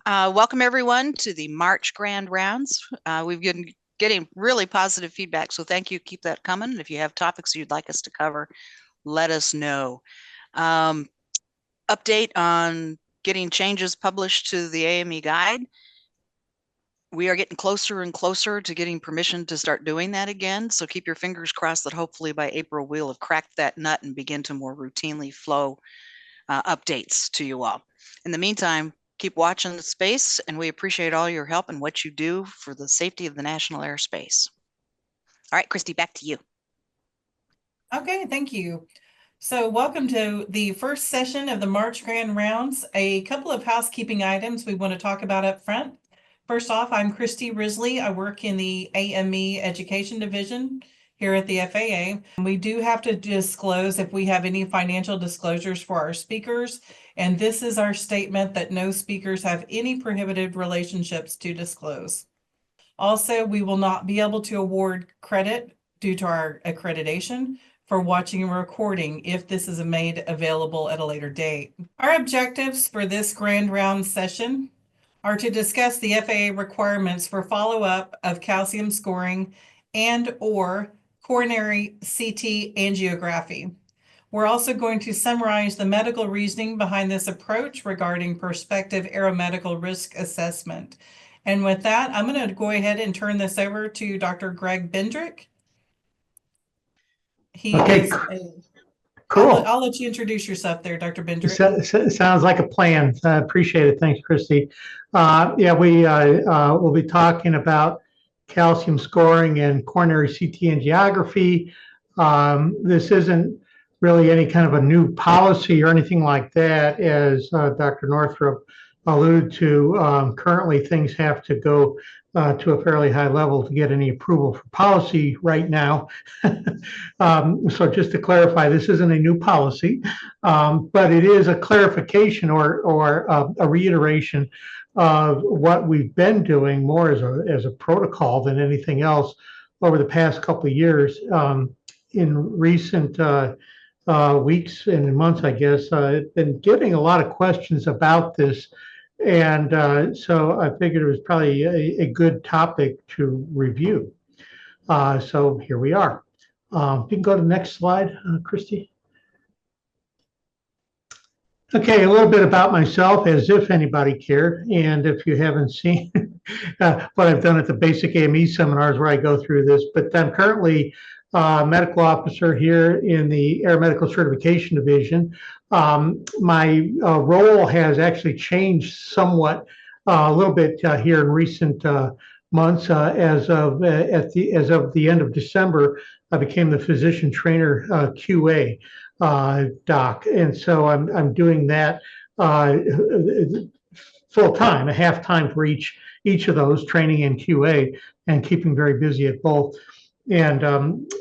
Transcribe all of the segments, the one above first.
Welcome everyone to the March Grand Rounds. We've been getting really positive feedback, so thank you. Keep that coming. If you have topics you'd like us to cover, let us know. Update on getting changes published to the AME guide. We are getting closer and closer to getting permission to start doing that again. So keep your fingers crossed that hopefully by April we'll have cracked that nut and begin to more routinely flow updates to you all. In the meantime, keep watching the space, and we appreciate all your help and what you do for the safety of the national airspace. All right, Christy, back to you. Okay, thank you. So welcome to the first session of the March Grand Rounds. A couple of housekeeping items we want to talk about up front. First off, I'm Christy Risley. I work in the AME Education Division here at the FAA. We do have to disclose if we have any financial disclosures for our speakers. And this is our statement that no speakers have any prohibited relationships to disclose. Also, we will not be able to award credit due to our accreditation for watching and recording if this is made available at a later date. Our objectives for this Grand Round session are to discuss the FAA requirements for follow-up of calcium scoring and or coronary CT angiography. We're also going to summarize the medical reasoning behind this approach regarding prospective aeromedical risk assessment. And with that, I'm going to go ahead and turn this over to Dr. Greg Bendrick. Cool. I'll let you introduce yourself there, Dr. Bendrick. Sounds like a plan. I appreciate it. Thanks, Christy. We'll be talking about calcium scoring and coronary CT angiography. This isn't really any kind of a new policy or anything like that, as Dr. Northrup alluded to. Currently, things have to go to a fairly high level to get any approval for policy right now. So just to clarify, this isn't a new policy, but it is a clarification or a reiteration of what we've been doing more as a protocol than anything else over the past couple of years. In recent weeks and months, I guess, I've been getting a lot of questions about this. And so I figured it was probably a good topic to review. So here we are. You can go to the next slide, Christy. Okay, a little bit about myself, as if anybody cared. And if you haven't seen what I've done at the basic AME seminars where I go through this, but I'm currently medical officer here in the Aeromedical Certification Division. My role has actually changed somewhat a little bit here in recent months. As of the end of December, I became the physician trainer QA doc, and so I'm doing that full time, a half time for each of those, training and QA, and keeping very busy at both. And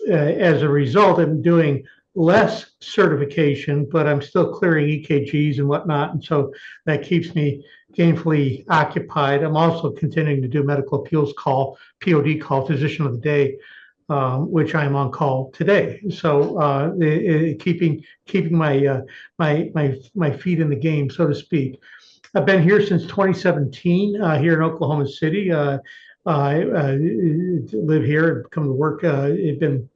as a result, I'm doing less certification, but I'm still clearing EKGs and whatnot. And so that keeps me gainfully occupied. I'm also continuing to do medical appeals call, POD call, physician of the day, which I'm on call today. So keeping my feet in the game, so to speak. I've been here since 2017 here in Oklahoma City. I live here, come to work. I've been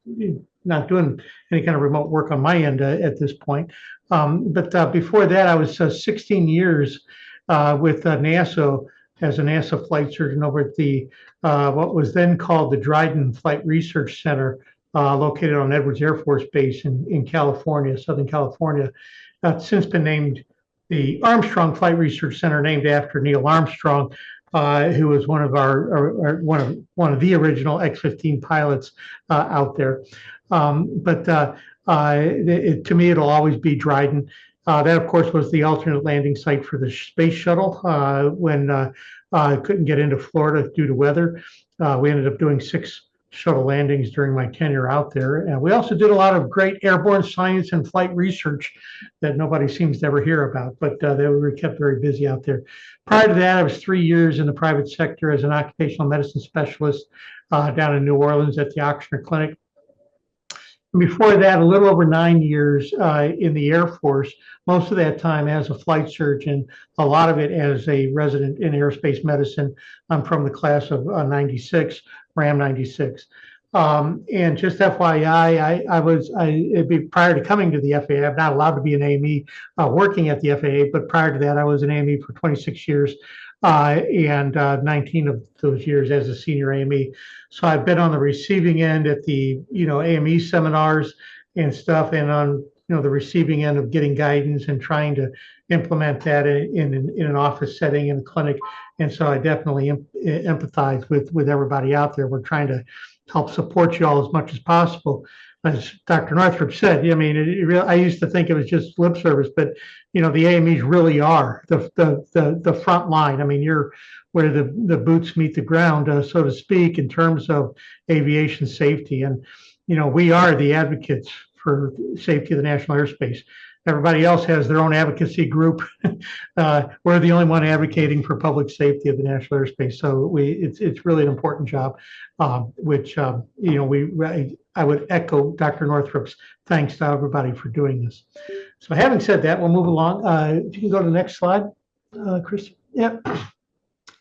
not doing any kind of remote work on my end at this point. But before that, I was 16 years with NASA as a NASA flight surgeon over at the what was then called the Dryden Flight Research Center, located on Edwards Air Force Base in California, Southern California. It's since been named the Armstrong Flight Research Center, named after Neil Armstrong, who was one of one of the original X-15 pilots out there. To me, it'll always be Dryden. That, of course, was the alternate landing site for the space shuttle when I couldn't get into Florida due to weather. We ended up doing 6 shuttle landings during my tenure out there. And we also did a lot of great airborne science and flight research that nobody seems to ever hear about, but they were kept very busy out there. Prior to that, I was 3 years in the private sector as an occupational medicine specialist down in New Orleans at the Ochsner Clinic. Before that, a little over 9 years in the Air Force, most of that time as a flight surgeon, a lot of it as a resident in aerospace medicine. I'm from the class of 96, RAM 96. And just FYI, prior to coming to the FAA, I'm not allowed to be an AME working at the FAA, but prior to that, I was an AME for 26 years and 19 of those years as a senior AME. So I've been on the receiving end at the, AME seminars and stuff, and on, the receiving end of getting guidance and trying to implement that in an office setting in a clinic. And so I definitely empathize with everybody out there. We're trying to help support you all as much as possible. As Dr. Northrup said, I mean, I used to think it was just lip service, but the AMEs really are the front line. I mean, you're where the boots meet the ground, so to speak, in terms of aviation safety. And we are the advocates for safety of the national airspace. Everybody else has their own advocacy group. We're the only one advocating for public safety of the national airspace. So it's really an important job, which I would echo Dr. Northrup's thanks to everybody for doing this. So having said that, we'll move along. If you can go to the next slide, Chris. Yep.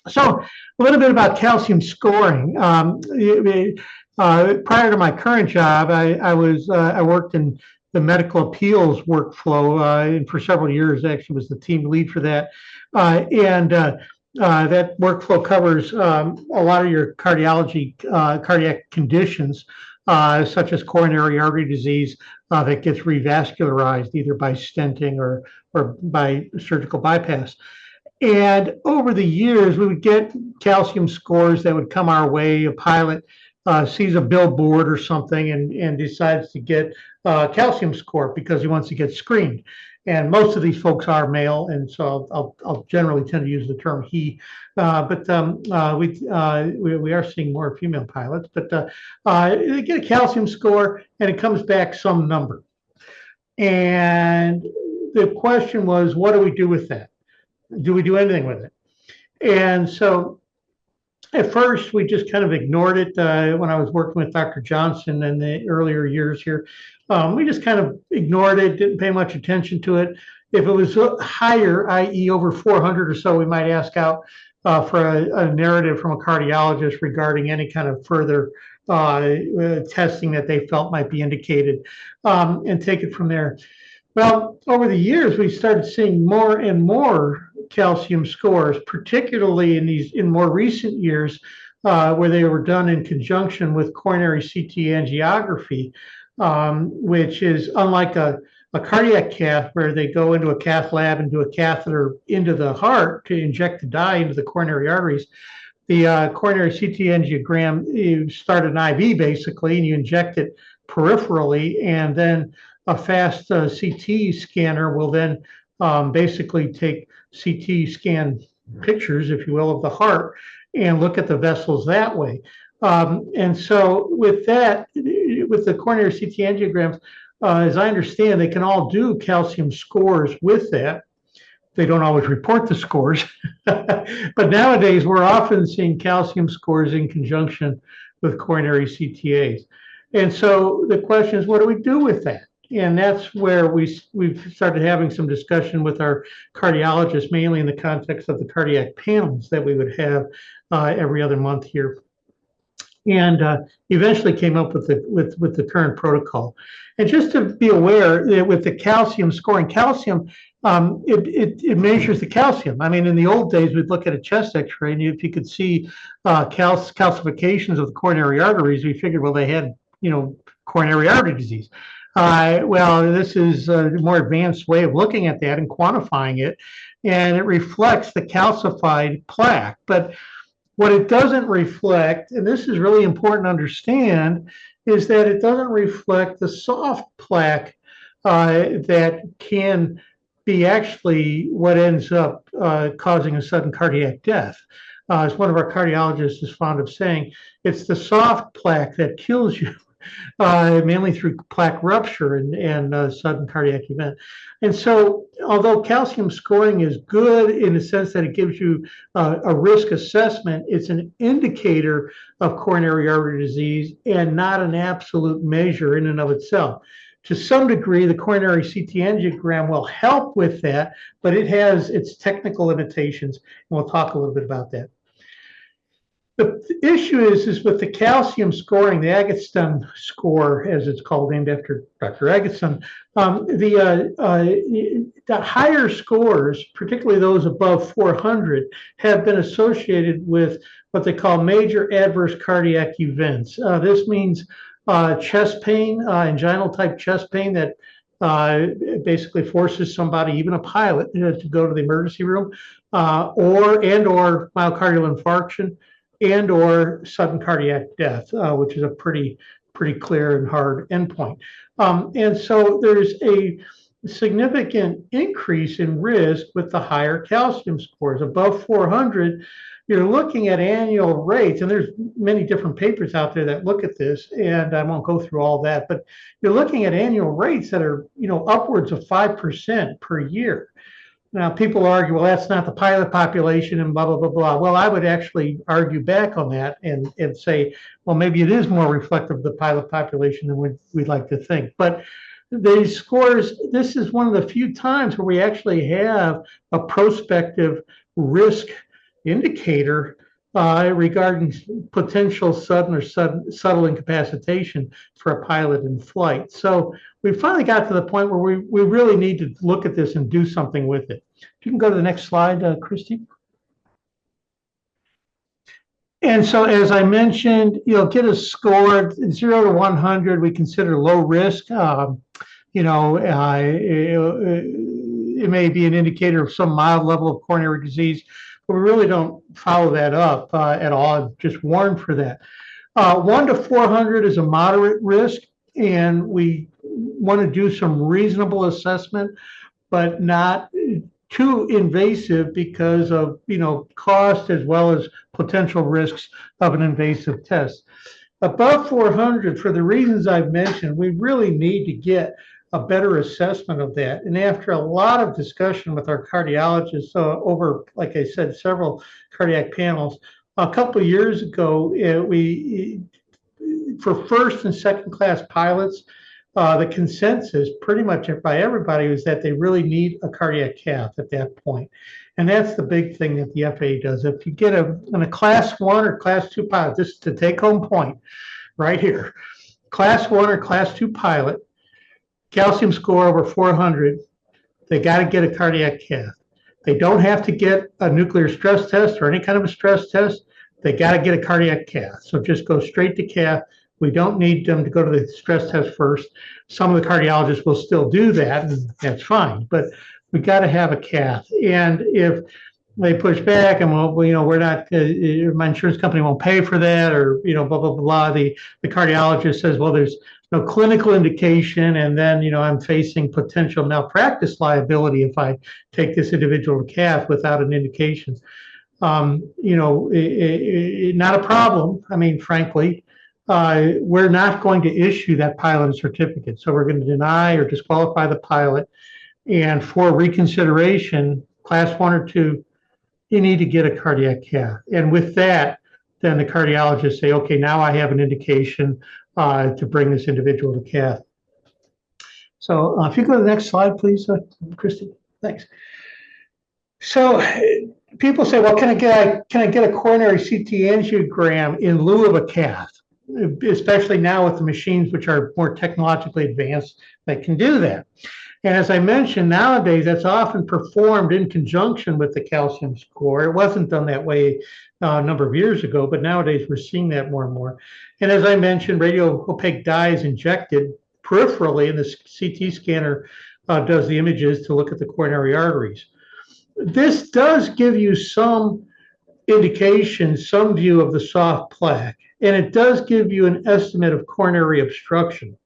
So a little bit about calcium scoring. Prior to my current job, I worked in the medical appeals workflow, and for several years actually was the team lead for that. That workflow covers a lot of your cardiac conditions, such as coronary artery disease that gets revascularized either by stenting or by surgical bypass. And over the years, we would get calcium scores that would come our way. A pilot sees a billboard or something and decides to get a calcium score because he wants to get screened. And most of these folks are male, and so I'll generally tend to use the term he. But we are seeing more female pilots. But they get a calcium score, and it comes back some number. And the question was, what do we do with that? Do we do anything with it? And so at first, we just kind of ignored it when I was working with Dr. Johnson in the earlier years here. We just kind of ignored it, didn't pay much attention to it. If it was higher, i.e. over 400 or so, we might ask out for a narrative from a cardiologist regarding any kind of further testing that they felt might be indicated, and take it from there. Well, over the years, we started seeing more and more calcium scores, particularly in more recent years, where they were done in conjunction with coronary CT angiography, which is unlike a cardiac cath where they go into a cath lab and do a catheter into the heart to inject the dye into the coronary arteries. The coronary CT angiogram, you start an IV basically, and you inject it peripherally, and then a fast CT scanner will then basically take CT scan pictures, if you will, of the heart and look at the vessels that way. And so with that, with the coronary CT angiograms, as I understand, they can all do calcium scores with that. They don't always report the scores, but nowadays we're often seeing calcium scores in conjunction with coronary CTAs. And so the question is, what do we do with that? And that's where we've started having some discussion with our cardiologists, mainly in the context of the cardiac panels that we would have every other month here. And eventually came up with the current protocol. And just to be aware, with the calcium scoring, calcium, it measures the calcium. I mean, in the old days, we'd look at a chest X-ray, and if you could see calcifications of the coronary arteries, we figured, well, they had, coronary artery disease. Well, this is a more advanced way of looking at that and quantifying it, and it reflects the calcified plaque. But what it doesn't reflect, and this is really important to understand, is that it doesn't reflect the soft plaque that can be actually what ends up causing a sudden cardiac death. As one of our cardiologists is fond of saying, it's the soft plaque that kills you. mainly through plaque rupture and sudden cardiac event. And so, although calcium scoring is good in the sense that it gives you a risk assessment, it's an indicator of coronary artery disease and not an absolute measure in and of itself. To some degree, the coronary CT angiogram will help with that, but it has its technical limitations, and we'll talk a little bit about that. The issue is with the calcium scoring, the Agatston score, as it's called, named after Dr. Agatston, the higher scores, particularly those above 400, have been associated with what they call major adverse cardiac events. This means chest pain, anginal type chest pain that basically forces somebody, even a pilot, to go to the emergency room, or myocardial infarction, and or sudden cardiac death, which is a pretty clear and hard endpoint. And so there's a significant increase in risk with the higher calcium scores. Above 400, you're looking at annual rates, and there's many different papers out there that look at this, and I won't go through all that, but you're looking at annual rates that are, upwards of 5% per year. Now, people argue, well, that's not the pilot population and blah, blah, blah, blah. Well, I would actually argue back on that and say, well, maybe it is more reflective of the pilot population than we'd like to think. But these scores, this is one of the few times where we actually have a prospective risk indicator regarding potential sudden or subtle incapacitation for a pilot in flight. So we finally got to the point where we really need to look at this and do something with it. If you can go to the next slide, Christy. And so, as I mentioned, get a score 0 to 100. We consider low risk. It may be an indicator of some mild level of coronary disease, but we really don't follow that up at all. Just warn for that. 1 to 400 is a moderate risk, and we want to do some reasonable assessment, but not too invasive because of cost as well as potential risks of an invasive test. Above 400, for the reasons I've mentioned, we really need to get a better assessment of that. And after a lot of discussion with our cardiologists over, like I said, several cardiac panels, a couple of years ago, for first and second class pilots, the consensus pretty much by everybody was that they really need a cardiac cath at that point. And that's the big thing that the FAA does. If you get a class 1 or class 2 pilot, this is the take home point right here. Class 1 or class 2 pilot, calcium score over 400, they got to get a cardiac cath. They don't have to get a nuclear stress test or any kind of a stress test. They got to get a cardiac cath. So just go straight to cath. We don't need them to go to the stress test first. Some of the cardiologists will still do that, and that's fine. But we got to have a cath. And if they push back and, well, we're not, my insurance company won't pay for that, or, blah, blah, blah, the cardiologist says, well, there's no clinical indication, and then, I'm facing potential malpractice liability if I take this individual to cath without an indication. Not a problem. I mean, frankly, we're not going to issue that pilot a certificate. So we're going to deny or disqualify the pilot. And for reconsideration, class 1 or 2, you need to get a cardiac cath. And with that, then the cardiologists say, okay, now I have an indication to bring this individual to cath. So if you go to the next slide, please, Christy. Thanks. So people say, well, can I get a coronary CT angiogram in lieu of a cath? Especially now with the machines which are more technologically advanced that can do that. And as I mentioned, nowadays that's often performed in conjunction with the calcium score. It wasn't done that way a number of years ago, but nowadays we're seeing that more and more. And as I mentioned, radio-opaque dye is injected peripherally, and the CT scanner does the images to look at the coronary arteries. This does give you some indication, some view of the soft plaque, and it does give you an estimate of coronary obstruction.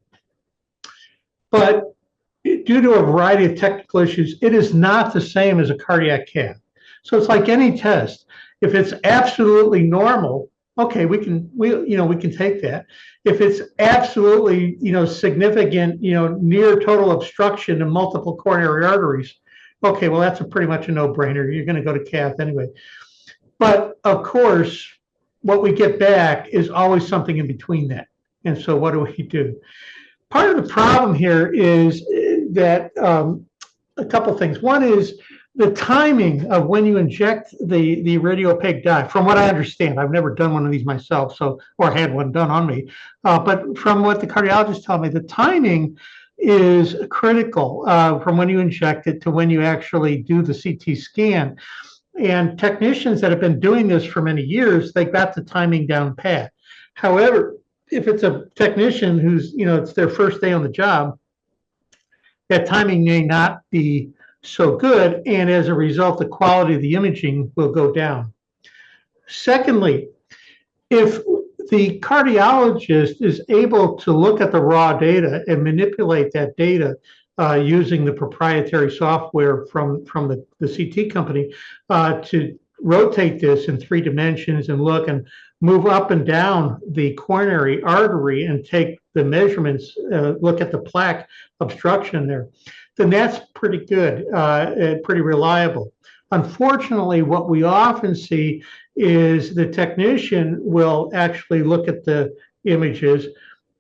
But due to a variety of technical issues, it is not the same as a cardiac cath. So it's like any test. If it's absolutely normal, okay, we can take that. If it's absolutely, significant, near total obstruction and multiple coronary arteries, okay, well, that's pretty much a no-brainer. You're going to go to cath anyway. But of course, what we get back is always something in between that. And so what do we do? Part of the problem here is that a couple things. One is the timing of when you inject the radiopaque dye. From what I understand, I've never done one of these myself, or had one done on me. But from what the cardiologists tell me, the timing is critical from when you inject it to when you actually do the CT scan. And technicians that have been doing this for many years, they got the timing down pat. However, if it's a technician who's, it's their first day on the job, that timing may not be so good, and as a result, the quality of the imaging will go down. Secondly, if the cardiologist is able to look at the raw data and manipulate that data using the proprietary software from the CT company to rotate this in 3 dimensions and look and move up and down the coronary artery and take the measurements, look at the plaque obstruction there, then that's pretty good, pretty reliable. Unfortunately, what we often see is the technician will actually look at the images,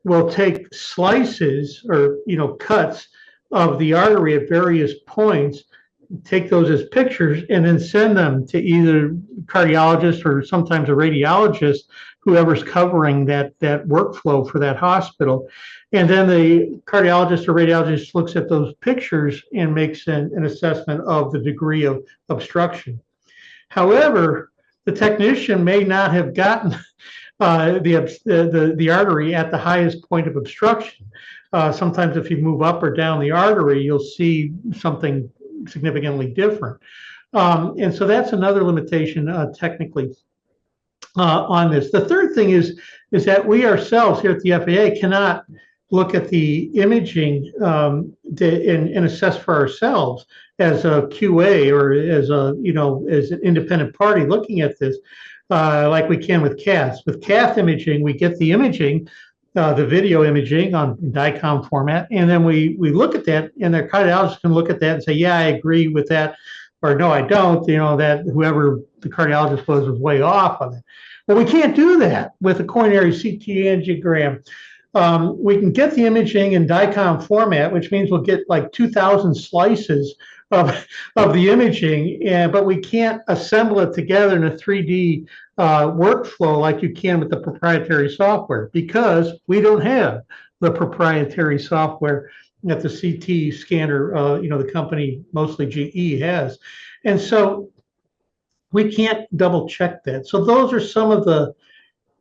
will take slices or cuts of the artery at various points, take those as pictures, and then send them to either cardiologist or sometimes a radiologist, whoever's covering that workflow for that hospital. And then the cardiologist or radiologist looks at those pictures and makes an assessment of the degree of obstruction. However, the technician may not have gotten the artery at the highest point of obstruction. Sometimes if you move up or down the artery, you'll see something significantly different. And so that's another limitation technically on this. The third thing is that we ourselves here at the FAA cannot look at the imaging and assess for ourselves as a QA or as as an independent party looking at this like we can with caths. With cath imaging, we get the imaging, the video imaging on DICOM format, and then we look at that, and the cardiologist can look at that and say, yeah, I agree with that, or no, I don't, that whoever the cardiologist was way off on it. But we can't do that with a coronary CT angiogram. We can get the imaging in DICOM format, which means we'll get like 2,000 slices of the imaging, but we can't assemble it together in a 3D workflow like you can with the proprietary software, because we don't have the proprietary software that the CT scanner, the company, mostly GE, has. And so we can't double check that. So those are some of the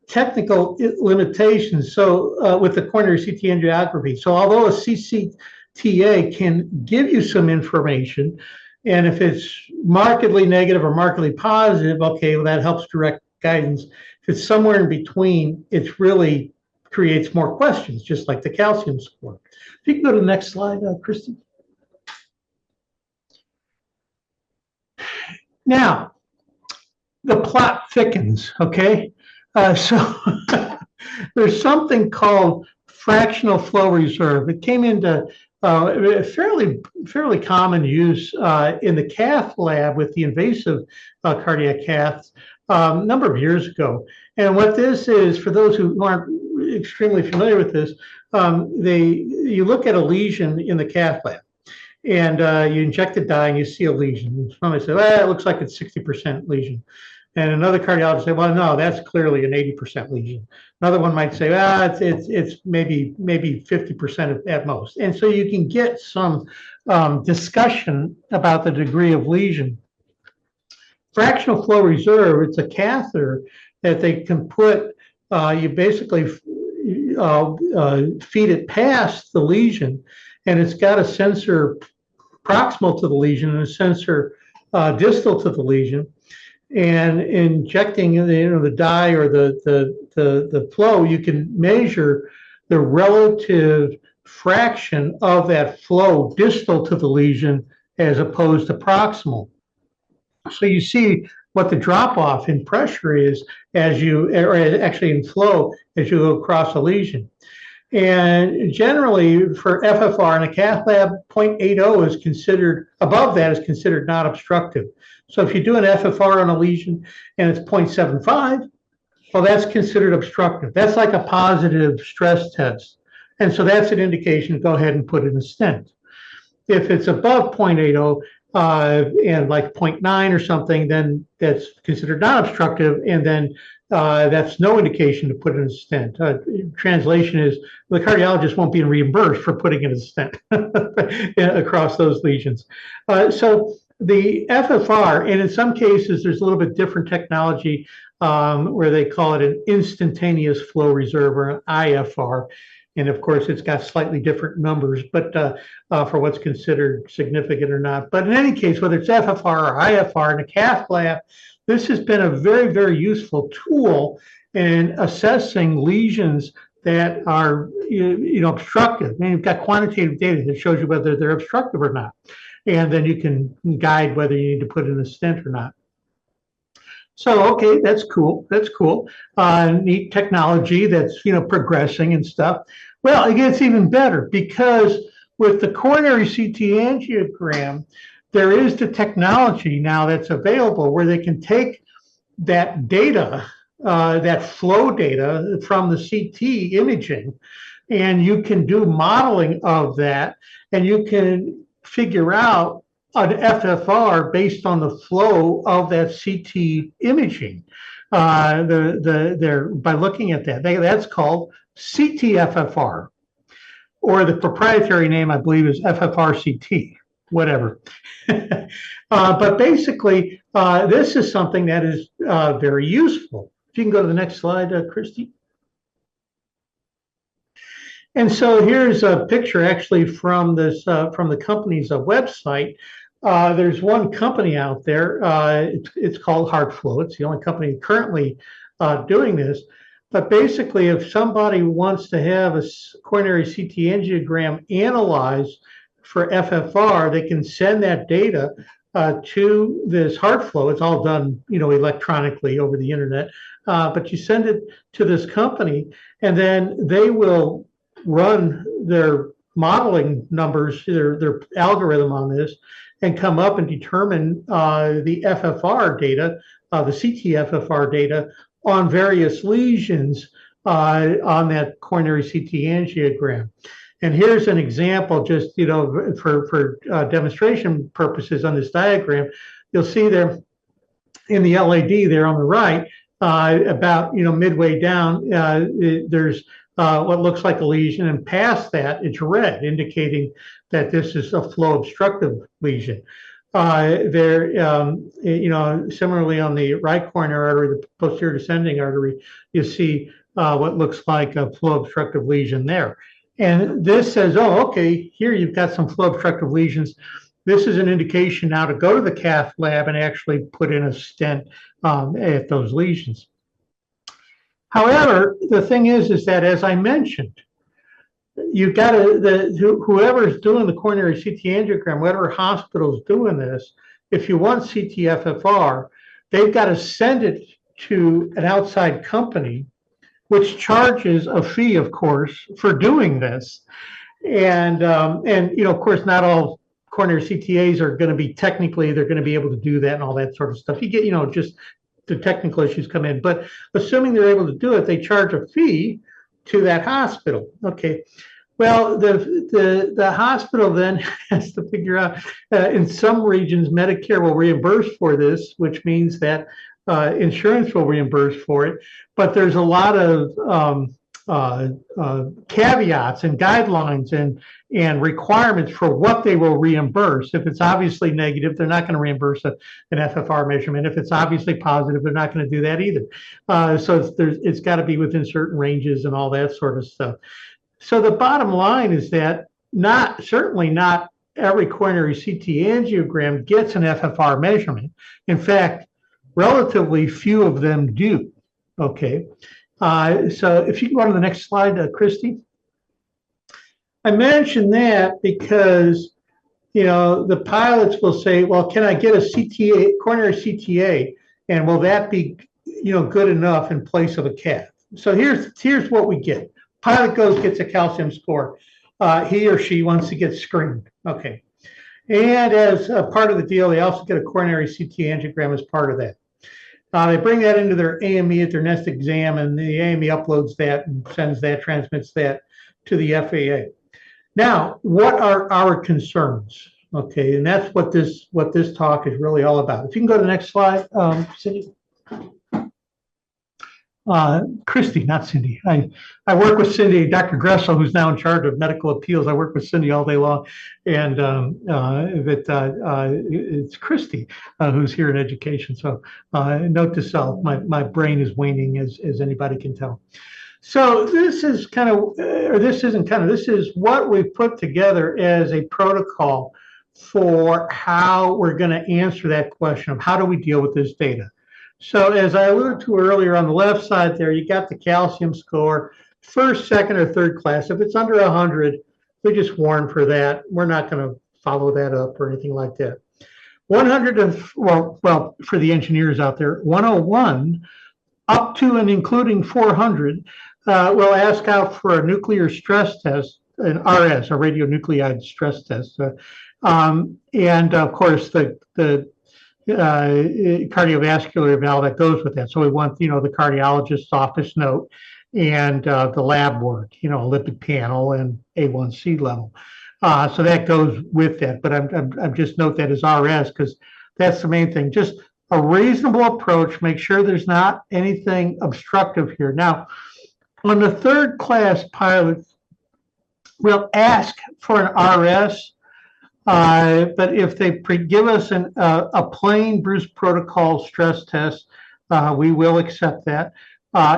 technical limitations. So with the coronary CT angiography, so although a CCTA can give you some information, and if it's markedly negative or markedly positive, okay, well, that helps direct guidance. If it's somewhere in between, it really creates more questions, just like the calcium score. If you can go to the next slide, Christy. Now, the plot thickens, okay? So there's something called fractional flow reserve. It came into fairly common use in the cath lab with the invasive cardiac caths a number of years ago. And what this is, for those who aren't extremely familiar with this, you look at a lesion in the cath lab, and you inject the dye and you see a lesion. Somebody said, well, it looks like it's 60% lesion. And another cardiologist said, well, no, that's clearly an 80% lesion. Another one might say, it's maybe 50% at most. And so you can get some discussion about the degree of lesion. Fractional flow reserve, it's a catheter that they can put, you basically feed it past the lesion, and it's got a sensor proximal to the lesion and a sensor distal to the lesion. And injecting the dye or the flow, you can measure the relative fraction of that flow distal to the lesion as opposed to proximal. So you see what the drop off in pressure is as you, or actually in flow, as you go across a lesion. And generally for FFR in a cath lab, 0.80 is considered, above that is considered not obstructive. So if you do an FFR on a lesion and it's 0.75, well, that's considered obstructive. That's like a positive stress test. And so that's an indication to go ahead and put in a stent. If it's above 0.80 and like 0.9 or something, then that's considered non-obstructive, and then that's no indication to put in a stent. Translation is the cardiologist won't be reimbursed for putting in a stent across those lesions. So the FFR, and in some cases there's a little bit different technology where they call it an instantaneous flow reserve, or an IFR. And of course, it's got slightly different numbers, but for what's considered significant or not. But in any case, whether it's FFR or IFR in a cath lab, this has been a very, very useful tool in assessing lesions that are, obstructive. And you've got quantitative data that shows you whether they're obstructive or not. And then you can guide whether you need to put in a stent or not. So, okay, that's cool. That's cool. Neat technology that's, progressing and stuff. Well, it gets even better, because with the coronary CT angiogram, there is the technology now that's available where they can take that data, that flow data from the CT imaging, and you can do modeling of that, and you can figure out an FFR based on the flow of that CT imaging. By looking at that, that's called CT-FFR, or the proprietary name, I believe, is FFR-CT, whatever. But basically, this is something that is very useful. If you can go to the next slide, Christy. And so here's a picture actually from this from the company's website. There's one company out there. It's called HeartFlow. It's the only company currently doing this. But basically, if somebody wants to have a coronary CT angiogram analyzed for FFR, they can send that data to this HeartFlow. It's all done, electronically over the internet. But you send it to this company, and then they will run their modeling numbers, their algorithm on this, and come up and determine the FFR data, the CT-FFR data on various lesions on that coronary CT angiogram. And here's an example, just for demonstration purposes on this diagram. You'll see there in the LAD there on the right, about midway down, there's what looks like a lesion, and past that it's red, indicating that this is a flow obstructive lesion. Similarly on the right coronary artery, the posterior descending artery, you see what looks like a flow obstructive lesion there. And this says, oh, okay, here you've got some flow obstructive lesions. This is an indication now to go to the cath lab and actually put in a stent at those lesions. However, the thing is that, as I mentioned, you've got to, whoever's doing the coronary CT angiogram, whatever hospital's doing this, if you want CT-FFR, they've got to send it to an outside company, which charges a fee, of course, for doing this. And of course, not all coronary CTAs are going to be technically, they're going to be able to do that and all that sort of stuff. You get, just the technical issues come in, but assuming they're able to do it, they charge a fee to that hospital. Okay. Well, the hospital then has to figure out, in some regions, Medicare will reimburse for this, which means that insurance will reimburse for it. But there's a lot of caveats and guidelines and requirements for what they will reimburse. If it's obviously negative, they're not going to reimburse an FFR measurement. If it's obviously positive, they're not going to do that either. So it's got to be within certain ranges and all that sort of stuff. So the bottom line is that certainly not every coronary CT angiogram gets an FFR measurement. In fact, relatively few of them do. Okay. So if you can go to the next slide, Christy. I mentioned that because, the pilots will say, well, can I get a CTA, coronary CTA? And will that be, good enough in place of a cath? So here's what we get. Pilot gets a calcium score. He or she wants to get screened. Okay. And as a part of the deal, they also get a coronary CT angiogram as part of that. They bring that into their AME at their next exam, and the AME uploads that and transmits that to the FAA. Now, what are our concerns? Okay, and that's what this talk is really all about. If you can go to the next slide, Cindy. Christy, not Cindy. I work with Cindy, Dr. Gressel, who's now in charge of medical appeals. I work with Cindy all day long, and it's Christy who's here in education. So note to self, my brain is waning, as anybody can tell. So this is this is what we've put together as a protocol for how we're going to answer that question of how do we deal with this data. So as I alluded to earlier, on the left side there, you got the calcium score, first, second, or third class. If it's under 100, we just warn for that. We're not going to follow that up or anything like that. 100 well, for the engineers out there, 101 up to and including 400 will ask out for a nuclear stress test, an RS, a radionuclide stress test, and of course the cardiovascular eval that goes with that. So we want, the cardiologist's office note and the lab work, lipid panel and A1C level. So that goes with that. But I'm just note that as RS because that's the main thing. Just a reasonable approach. Make sure there's not anything obstructive here. Now, on the third class pilot, we'll ask for an RS. But if they give us a plain Bruce protocol stress test, we will accept that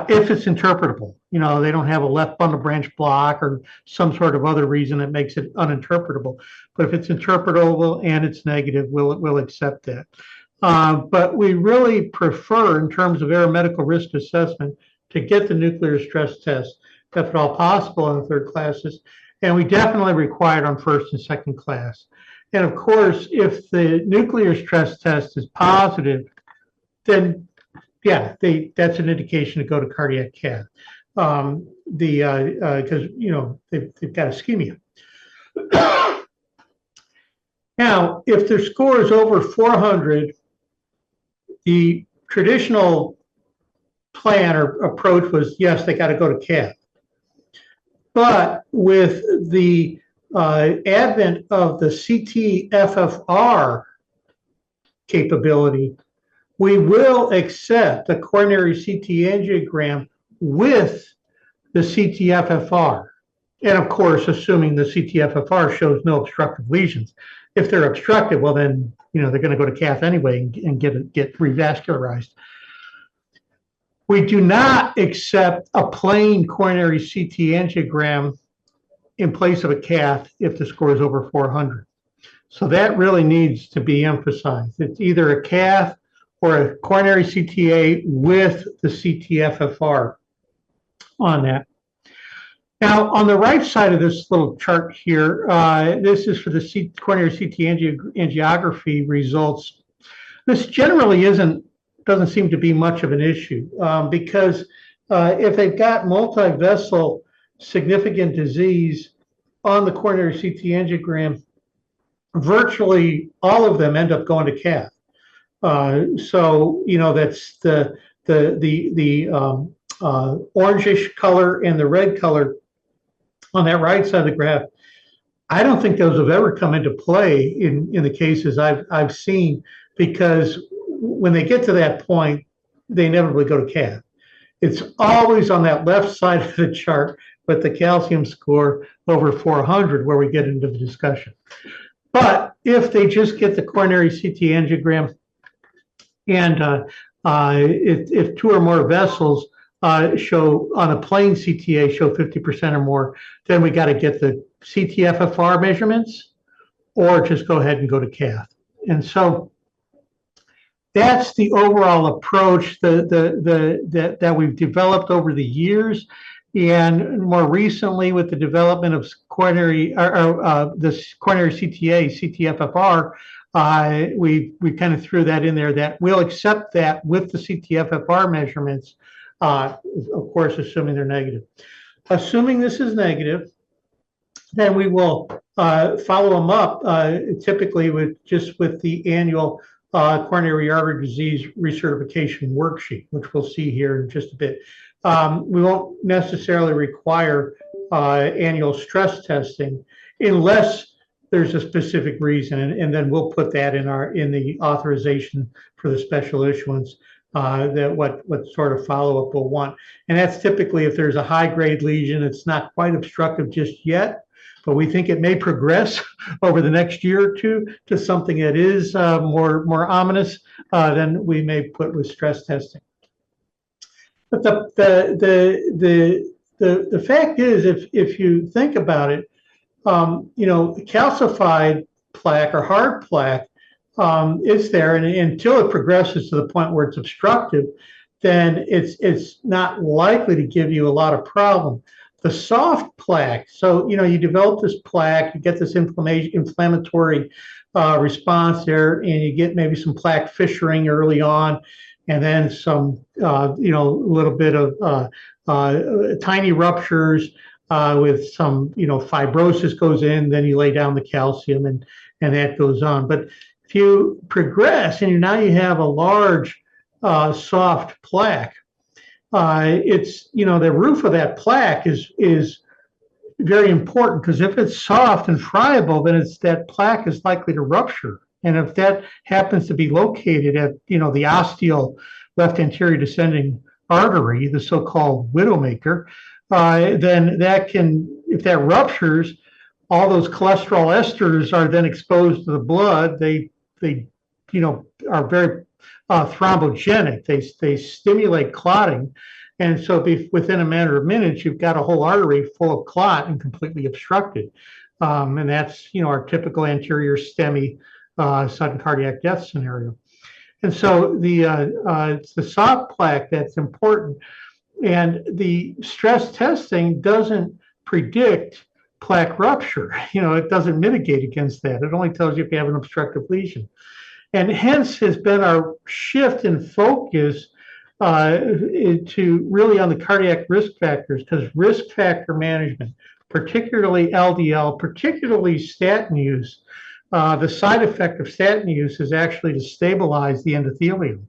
if it's interpretable. They don't have a left bundle branch block or some sort of other reason that makes it uninterpretable. But if it's interpretable and it's negative, we'll accept that. But we really prefer, in terms of aeromedical risk assessment, to get the nuclear stress test, if at all possible, in the third classes. And we definitely require it on first and second class. And of course, if the nuclear stress test is positive, then yeah, that's an indication to go to cardiac cath. Because they've got ischemia. Now, if their score is over 400, the traditional plan or approach was, yes, they got to go to cath. But with the advent of the CT-FFR capability, we will accept a coronary CT angiogram with the CT-FFR. And of course, assuming the CT-FFR shows no obstructive lesions. If they're obstructive, well then, they're going to go to cath anyway and get revascularized. We do not accept a plain coronary CT angiogram in place of a cath if the score is over 400. So that really needs to be emphasized. It's either a cath or a coronary CTA with the CT-FFR on that. Now, on the right side of this little chart here, this is for the coronary CT angiography results. This generally doesn't seem to be much of an issue because if they've got multi-vessel significant disease on the coronary CT angiogram, virtually all of them end up going to cath. So that's the orangish color and the red color on that right side of the graph. I don't think those have ever come into play in the cases I've seen, because when they get to that point, they inevitably go to cath. It's always on that left side of the chart with the calcium score over 400 where we get into the discussion. But if they just get the coronary CT angiogram and if two or more vessels show on a plain CTA show 50% or more, then we got to get the CT-FFR measurements or just go ahead and go to cath. And so that's the overall approach that we've developed over the years. And more recently, with the development of coronary, this coronary CTA, CT-FFR, we kind of threw that in there, that we'll accept that with the CT-FFR measurements, of course, assuming they're negative. Assuming this is negative, then we will follow them up typically with the annual coronary artery disease recertification worksheet, which we'll see here in just a bit. We won't necessarily require annual stress testing unless there's a specific reason, and then we'll put that in the authorization for the special issuance, that what sort of follow-up we'll want. And that's typically if there's a high-grade lesion, it's not quite obstructive just yet, but we think it may progress over the next year or two to something that is more ominous, then we may put with stress testing. But the fact is, if you think about it, calcified plaque or hard plaque is there, and until it progresses to the point where it's obstructive, then it's not likely to give you a lot of problem. The soft plaque, so you develop this plaque, you get this inflammatory response there, and you get maybe some plaque fissuring early on, and then some little bit of tiny ruptures with some fibrosis goes in, then you lay down the calcium, and that goes on. But if you progress and now you have a large soft plaque, it's the roof of that plaque is very important, because if it's soft and friable, then that plaque is likely to rupture. And if that happens to be located at the ostial left anterior descending artery, the so-called widowmaker, then that can, if that ruptures, all those cholesterol esters are then exposed to the blood. They are very thrombogenic. They stimulate clotting, and so within a matter of minutes, you've got a whole artery full of clot and completely obstructed. And that's our typical anterior STEMI sudden cardiac death scenario. And so it's the soft plaque that's important, and the stress testing doesn't predict plaque rupture. It doesn't mitigate against that. It only tells you if you have an obstructive lesion. And hence has been our shift in focus to really on the cardiac risk factors, because risk factor management, particularly LDL, particularly statin use, the side effect of statin use is actually to stabilize the endothelium.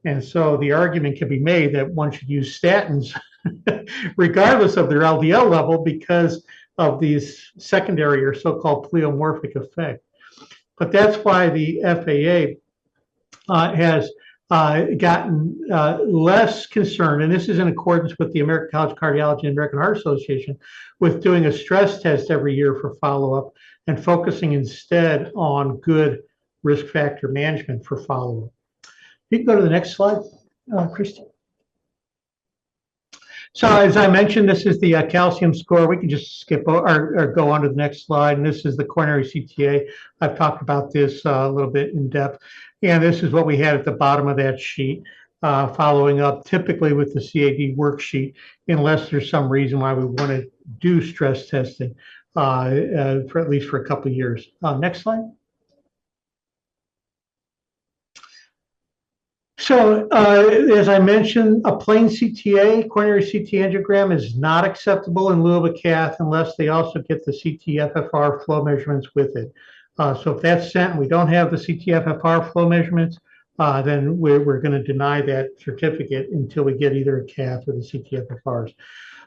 And so the argument can be made that one should use statins regardless of their LDL level, because of these secondary or so-called pleomorphic effect. But that's why the FAA has gotten less concerned, and this is in accordance with the American College of Cardiology and American Heart Association, with doing a stress test every year for follow-up and focusing instead on good risk factor management for follow-up. You can go to the next slide, Christy. So as I mentioned, this is the calcium score. We can just skip or go on to the next slide. And this is the coronary CTA. I've talked about this a little bit in depth. And this is what we had at the bottom of that sheet, following up typically with the CAD worksheet, unless there's some reason why we want to do stress testing for at least for a couple of years. Next slide. So as I mentioned, a plain CTA, coronary CT angiogram, is not acceptable in lieu of a cath unless they also get the CT-FFR flow measurements with it. So if that's sent and we don't have the CT-FFR flow measurements, then we're going to deny that certificate until we get either a cath or the CT-FFRs.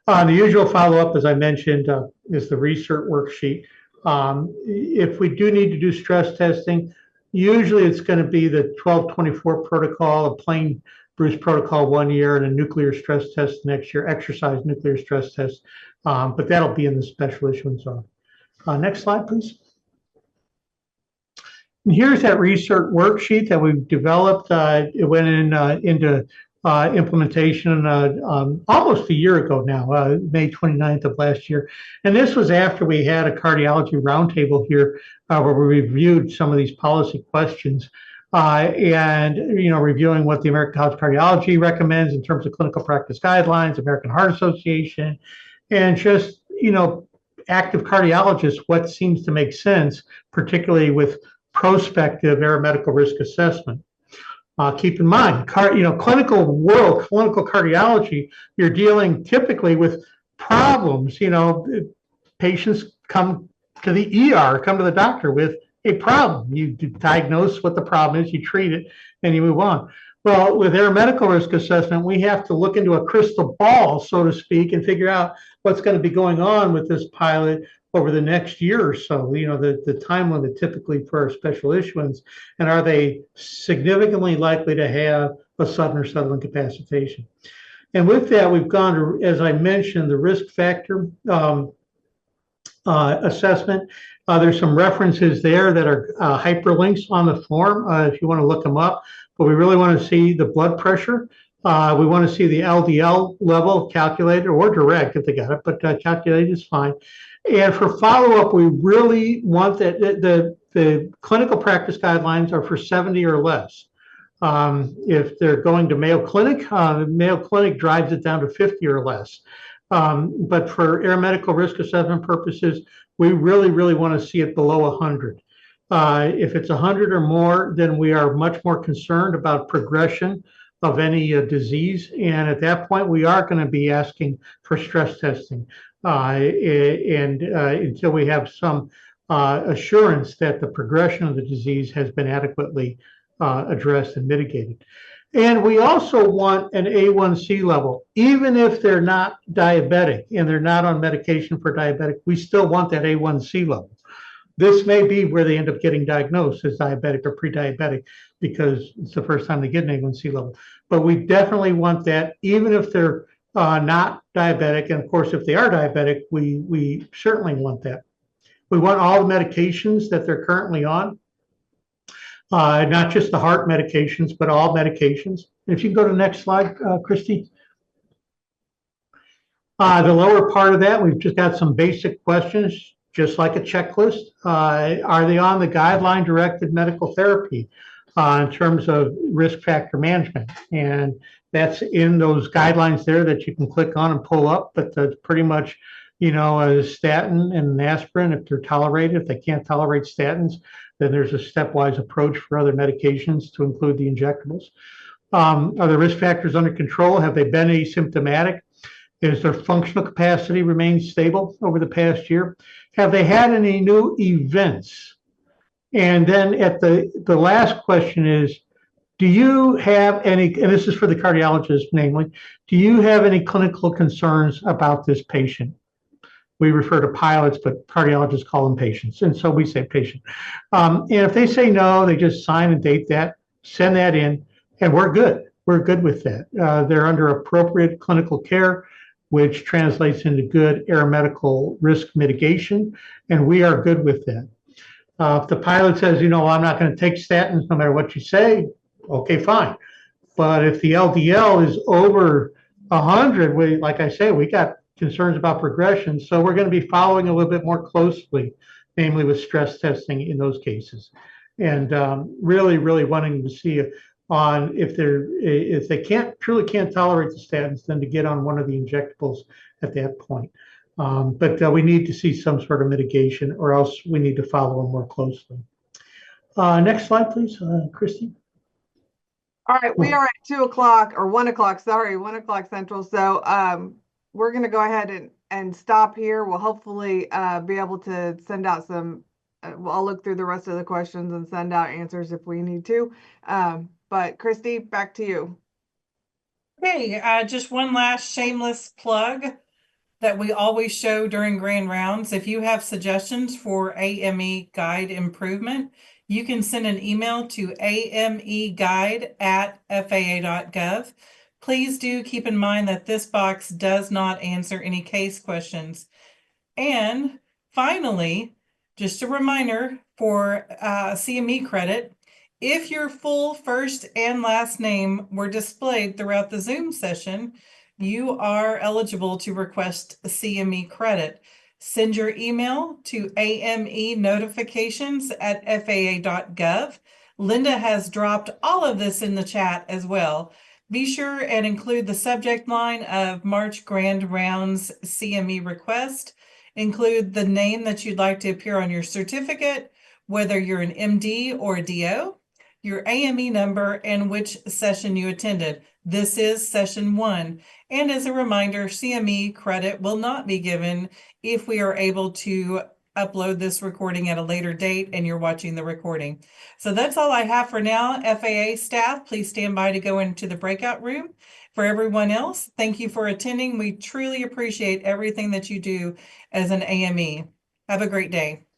The usual follow-up, as I mentioned, is the recert worksheet. If we do need to do stress testing, usually it's going to be the 1224 protocol, a plain Bruce protocol 1 year, and a nuclear stress test next year, exercise nuclear stress test, but that'll be in the special issuance zone. Next slide, please. And here's that recert worksheet that we've developed. It went into implementation almost a year ago now, May 29th of last year. And this was after we had a cardiology roundtable here where we reviewed some of these policy questions and reviewing what the American College of Cardiology recommends in terms of clinical practice guidelines, American Heart Association, and just active cardiologists, what seems to make sense, particularly with prospective aeromedical risk assessment. Keep in mind, clinical cardiology, you're dealing typically with problems. Patients come to the ER, come to the doctor with a problem. You diagnose what the problem is, you treat it, and you move on. Well, with aeromedical risk assessment, we have to look into a crystal ball, so to speak, and figure out what's going to be going on with this pilot over the next year or so, the time limit typically for our special issuance, and are they significantly likely to have a sudden or subtle incapacitation? And with that, we've gone to, as I mentioned, the risk factor assessment. There's some references there that are hyperlinks on the form if you want to look them up, but we really want to see the blood pressure. We want to see the LDL level calculated, or direct if they got it, but calculated is fine. And for follow-up, we really want that the clinical practice guidelines are for 70 or less. If they're going to Mayo Clinic, Mayo Clinic drives it down to 50 or less. But for aeromedical risk assessment purposes, we really, really want to see it below 100. If it's 100 or more, then we are much more concerned about progression of any disease. And at that point, we are going to be asking for stress testing. And until we have some assurance that the progression of the disease has been adequately addressed and mitigated. And we also want an A1C level, even if they're not diabetic and they're not on medication for diabetic, we still want that A1C level. This may be where they end up getting diagnosed as diabetic or pre-diabetic because it's the first time they get an A1C level. But we definitely want that, even if they're not diabetic. And of course, if they are diabetic, we certainly want that. We want all the medications that they're currently on, not just the heart medications, but all medications. And if you can go to the next slide, Christy. The lower part of that, we've just got some basic questions, just like a checklist. Are they on the guideline-directed medical therapy in terms of risk factor management? And that's in those guidelines there that you can click on and pull up, but that's pretty much, a statin and an aspirin if they're tolerated. If they can't tolerate statins, then there's a stepwise approach for other medications to include the injectables. Are the risk factors under control? Have they been asymptomatic? Is their functional capacity remained stable over the past year? Have they had any new events? And then at the last question is, do you have any, and this is for the cardiologist namely, do you have any clinical concerns about this patient? We refer to pilots, but cardiologists call them patients. And so we say patient. And if they say no, they just sign and date that, send that in, and we're good. We're good with that. They're under appropriate clinical care, which translates into good aeromedical risk mitigation, and we are good with that. If the pilot says, I'm not going to take statins no matter what you say, okay, fine. But if the LDL is over 100, like I say, we got concerns about progression, so we're going to be following a little bit more closely, namely with stress testing in those cases, and really, really wanting to see on if they truly can't tolerate the statins, then to get on one of the injectables at that point. But we need to see some sort of mitigation, or else we need to follow them more closely. Next slide, please, Christy. All right, we are at 2 o'clock or 1 o'clock, sorry, 1 o'clock Central. So we're going to go ahead and stop here. We'll hopefully be able to send out some, I'll look through the rest of the questions and send out answers if we need to. But Christy, back to you. Okay, just one last shameless plug that we always show during grand rounds. If you have suggestions for AME guide improvement, you can send an email to ameguide@faa.gov. Please do keep in mind that this box does not answer any case questions. And finally, just a reminder for CME credit, if your full first and last name were displayed throughout the Zoom session, you are eligible to request a CME credit. Send your email to amenotifications@faa.gov. Linda has dropped all of this in the chat as well. Be sure and include the subject line of March Grand Rounds CME request. Include the name that you'd like to appear on your certificate, whether you're an MD or a DO, your AME number, and which session you attended. This is session 1. And as a reminder, CME credit will not be given if we are able to upload this recording at a later date and you're watching the recording. So that's all I have for now. FAA staff, please stand by to go into the breakout room. For everyone else, thank you for attending. We truly appreciate everything that you do as an AME. Have a great day.